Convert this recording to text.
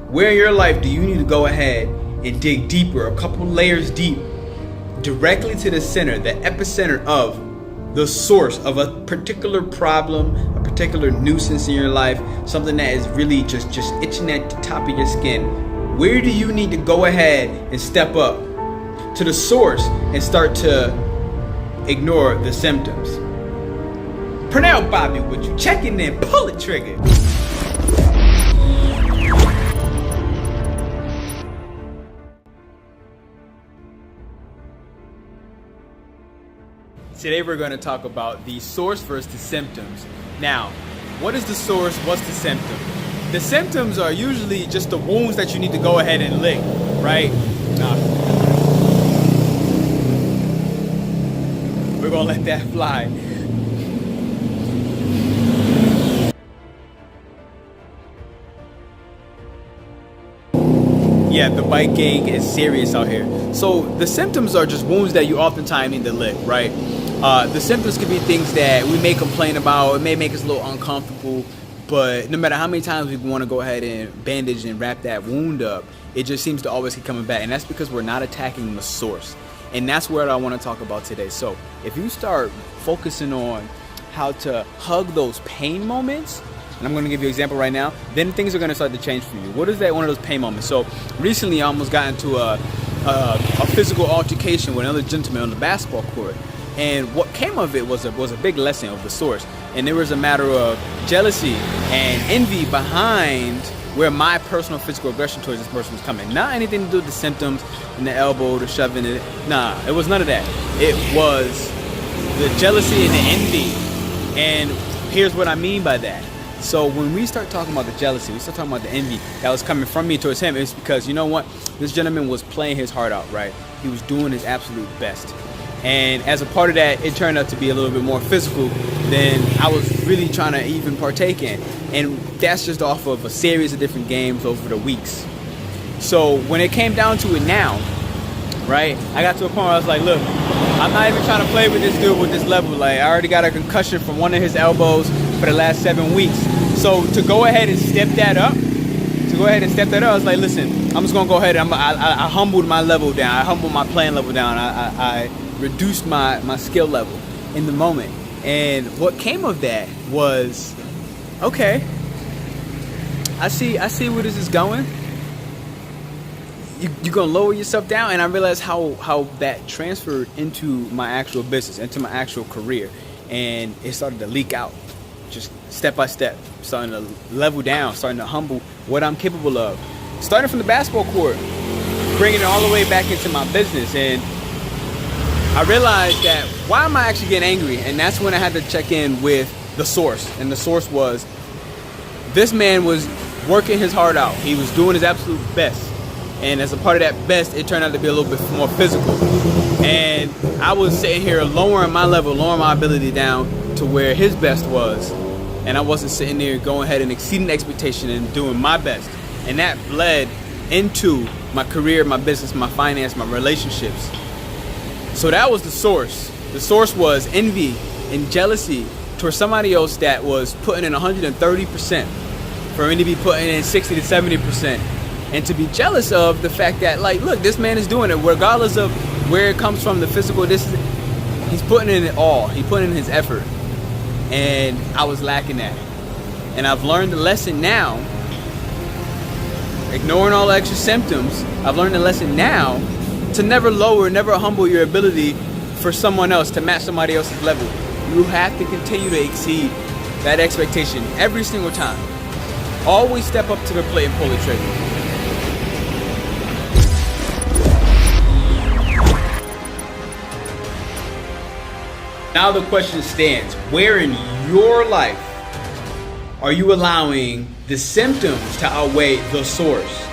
Where in your life do you need to go ahead and dig deeper, a couple layers deep, directly to the center, the epicenter of the source of a particular problem, a particular nuisance in your life, something that is really just itching at the top of your skin? Where do you need to go ahead and step up to the source and start to ignore the symptoms? Pernell Bobby with you, checking in, pull the trigger. Today we're going to talk about the source versus the symptoms. Now, what is the source? What's the symptom? The symptoms are usually just the wounds that you need to go ahead and lick, right? We're going to let that fly. Yeah, the bike gang is serious out here. So the symptoms are just wounds that you oftentimes need to lick, right? The symptoms could be things that we may complain about. It may make us a little uncomfortable, but no matter how many times we want to go ahead and bandage and wrap that wound up, it just seems to always keep coming back. And that's because we're not attacking the source. And that's what I want to talk about today. So if you start focusing on how to hug those pain moments, and I'm going to give you an example right now, then things are going to start to change for you. What is that one of those pain moments? So recently I almost got into a physical altercation with another gentleman on the basketball court. And what came of it was a big lesson of the source. And there was a matter of jealousy and envy behind where my personal physical aggression towards this person was coming. Not anything to do with the symptoms and the elbow, the shoving it. Nah, it was none of that. It was the jealousy and the envy. And here's what I mean by that. So when we start talking about the jealousy, we start talking about the envy that was coming from me towards him, it's because, you know what? This gentleman was playing his heart out, right? He was doing his absolute best. And as a part of that, it turned out to be a little bit more physical than I was really trying to even partake in. And that's just off of a series of different games over the weeks. So when it came down to it now, right, I got to a point where I was like, look, I'm not even trying to play with this dude with this level. Like, I already got a concussion from one of his elbows for the last 7 weeks. So to go ahead and step that up, I was like, listen, I'm just gonna go ahead and I humbled my level down. I humbled my playing level down. I reduced my skill level in the moment. And what came of that was, okay, I see where this is going. You're gonna lower yourself down, and I realized how that transferred into my actual business, into my actual career, and it started to leak out, just step by step, starting to level down, starting to humble what I'm capable of, starting from the basketball court, bringing it all the way back into my business. And I realized that, why am I actually getting angry? And that's when I had to check in with the source, and the source was, this man was working his heart out. He was doing his absolute best. And as a part of that best, it turned out to be a little bit more physical. And I was sitting here lowering my level, lowering my ability down to where his best was. And I wasn't sitting there going ahead and exceeding the expectation and doing my best. And that bled into my career, my business, my finance, my relationships. So that was the source. The source was envy and jealousy towards somebody else that was putting in 130%, for me to be putting in 60 to 70%. And to be jealous of the fact that, like, look, this man is doing it regardless of where it comes from, the physical, he's putting in it all. He put in his effort. And I was lacking that. And I've learned the lesson now, ignoring all the extra symptoms, I've learned the lesson now to never lower, never humble your ability for someone else, to match somebody else's level. You have to continue to exceed that expectation every single time. Always step up to the plate and pull the trigger. Now the question stands, where in your life are you allowing the symptoms to outweigh the source?